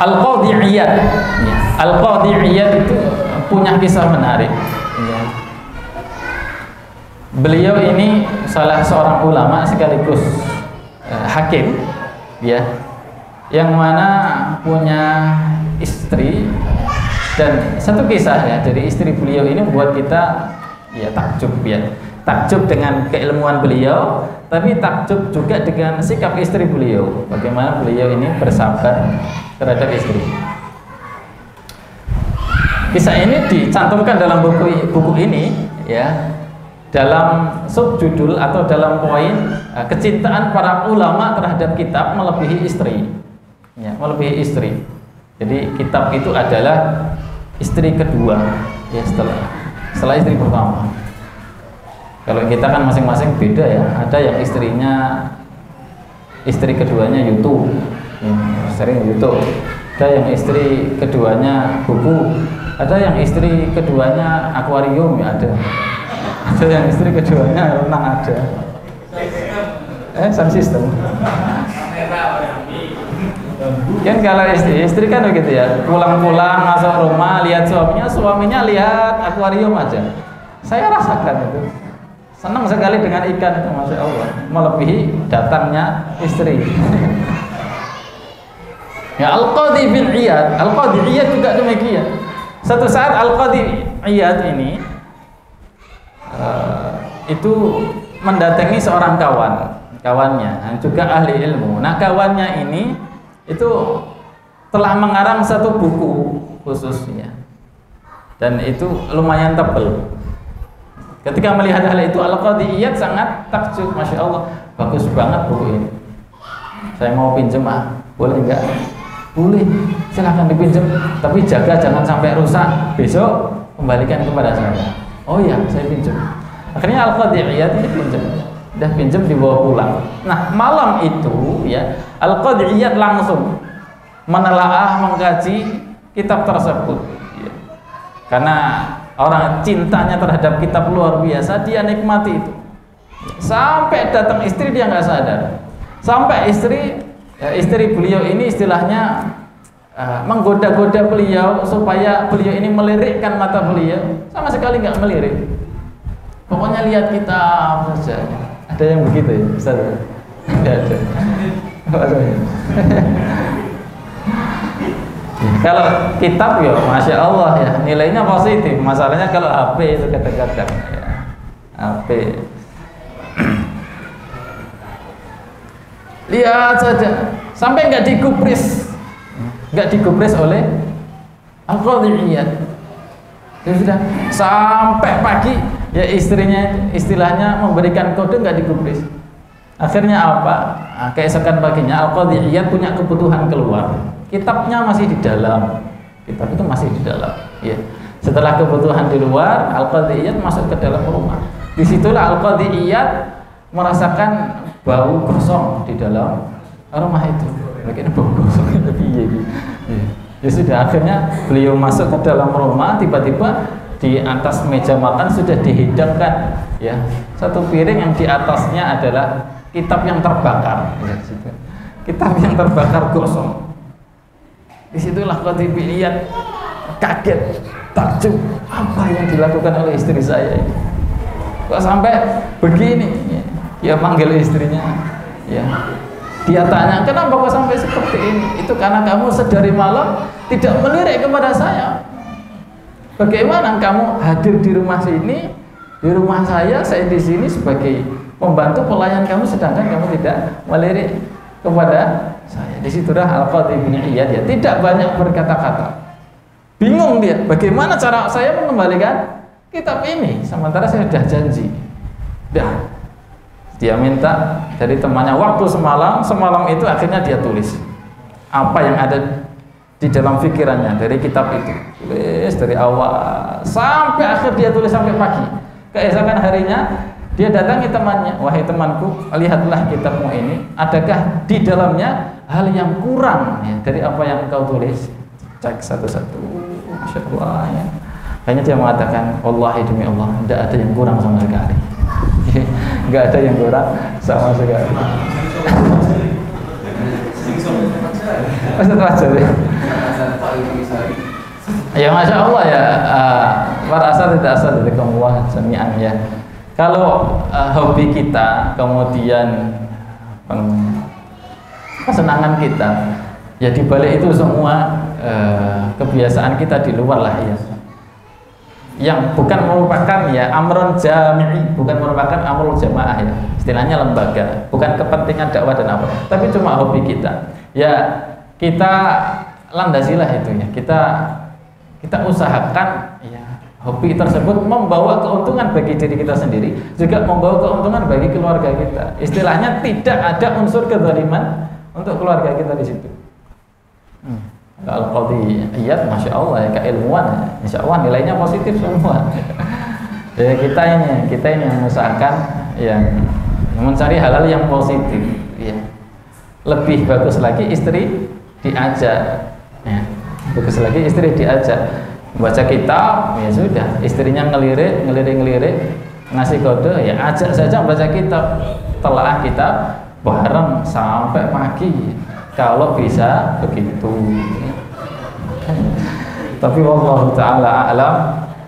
Al-Qadhi Iyad. Al-Qadhi Iyad itu punya kisah menarik. Beliau ini salah seorang ulama sekaligus hakim, ya, yang mana punya istri, dan satu kisah ya dari istri beliau ini membuat kita ya takjub, ya, takjub dengan keilmuan beliau, tapi takjub juga dengan sikap istri beliau, bagaimana beliau ini bersabar terhadap istri. Kisah ini dicantumkan dalam buku ini, ya, dalam subjudul atau dalam poin kecintaan para ulama terhadap kitab melebihi istri, ya, melebihi istri. Jadi kitab itu adalah istri kedua, ya, setelah istri pertama. Kalau kita kan masing-masing beda ya, ada yang istrinya istri keduanya YouTube, ya, sering YouTube. Ada yang istri keduanya buku, ada yang istri keduanya akuarium, ya ada. Ada yang istri keduanya renang, ada. Sound system. Kan kalau istri kan begitu ya, pulang-pulang masuk rumah lihat suaminya lihat akuarium aja. Saya rasakan itu. Senang sekali dengan ikan itu, masya Allah, melebihi datangnya istri. Ya, Al-Qadhi bin Iyad, Al-Qadhi Iyad juga demikian. Satu saat Al-Qadhi Iyad ini itu mendatangi seorang kawannya, juga ahli ilmu. Nah, kawannya ini itu telah mengarang satu buku khususnya, dan itu lumayan tebal. Ketika melihat hal itu, Al-Qadhi Iyad sangat takjub, masya Allah, bagus banget buku ini. Saya mau pinjem, boleh enggak? Boleh, silahkan dipinjem, tapi jaga jangan sampai rusak. Besok kembalikan kepada saya. Oh iya, saya pinjem. Akhirnya Al-Qadhi Iyad ini pinjem dibawa pulang. Nah, malam itu ya Al-Qadhi Iyad langsung menelaah, mengkaji kitab tersebut, ya. Karena orang cintanya terhadap kitab luar biasa, dia nikmati itu. Sampai datang istri dia nggak sadar. Sampai istri beliau ini istilahnya menggoda-goda beliau supaya beliau ini melirikkan mata beliau, sama sekali nggak melirik. Pokoknya lihat kitab saja. Ada yang begitu ya, Ustaz? Tidak ada. Kalau kitab ya, masya Allah ya, nilainya positif. Masalahnya kalau HP itu kadang-kadang ya, HP. Lihat saja, sampai nggak digubris oleh Al-Qadhi Iyad. Ya sudah, sampai pagi ya istrinya istilahnya memberikan kode, nggak digubris. Akhirnya apa? Keesokan paginya Al-Qadhi Iyad punya kebutuhan keluar. Kitabnya masih di dalam. Kitab itu masih di dalam. Ya. Setelah kebutuhan di luar, Al-Qadhi Iyad masuk ke dalam rumah. Disitulah Al-Qadhi Iyad merasakan bau gosong di dalam rumah itu. Mungkin bau gosong itu piye gitu. Ya sudah, akhirnya beliau masuk ke dalam rumah, tiba-tiba di atas meja makan sudah dihidangkan ya satu piring yang di atasnya adalah kitab yang terbakar. Ya, kitab yang terbakar gosong. Disitulah Qadhi Iyad kaget, takjub, apa yang dilakukan oleh istri saya ini? Kok sampai begini? Ya manggil istrinya, ya. Dia tanya, kenapa kok sampai seperti ini? Itu karena kamu sedari malam tidak melirik kepada saya. Bagaimana kamu hadir di rumah sini, di rumah saya di sini sebagai pembantu pelayan kamu, sedangkan kamu tidak melirik kepada saya. Disitulah Al-Qadhi bin Iyad ya tidak banyak berkata-kata. Bingung dia, bagaimana cara saya mengembalikan kitab ini sementara saya sudah janji. Dia minta dari temannya waktu semalam itu akhirnya dia tulis apa yang ada di dalam pikirannya dari kitab itu. Tulis dari awal sampai akhir, dia tulis sampai pagi. Keesokan harinya dia datangi temannya, wahai temanku, lihatlah kitabmu ini, adakah di dalamnya hal yang kurang ya, dari apa yang kau tulis? Cek satu-satu. Masya Allah ya. Kayaknya dia mengatakan, wallahi demi Allah, tidak ada yang kurang sama sekali. Nggak ada yang kurang sama sekali. Ustaz wajar ya. Ya Masya Allah ya, para asatidzah jami'an ya. Kalau hobi kita, kemudian kesenangan kita, ya dibalik itu semua kebiasaan kita di luar lah ya, yang bukan merupakan ya amrun jami'i, bukan merupakan amrul jamaah ya, istilahnya lembaga, bukan kepentingan dakwah dan apa, tapi cuma hobi kita ya, kita landasilah itu ya, kita usahakan ya hobi tersebut membawa keuntungan bagi diri kita sendiri, juga membawa keuntungan bagi keluarga kita. Istilahnya tidak ada unsur kezaliman untuk keluarga kita di situ. Kalau Qadhi Iyad, Masya Allah ya, keilmuan, Insya Allah nilainya positif semua. Ya kita ini yang mengusahakan yang mencari hal-hal yang positif. Ya. Lebih bagus lagi istri diajak, ya. Bagus lagi istri diajak baca kitab, ya sudah, istrinya ngelirik, ngasih kode, ya ajak saja baca kitab, telaah kitab bareng sampai pagi. Kalau bisa begitu. Tapi wallahu ta'ala a'lam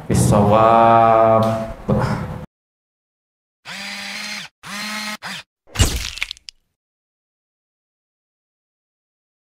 bissawab.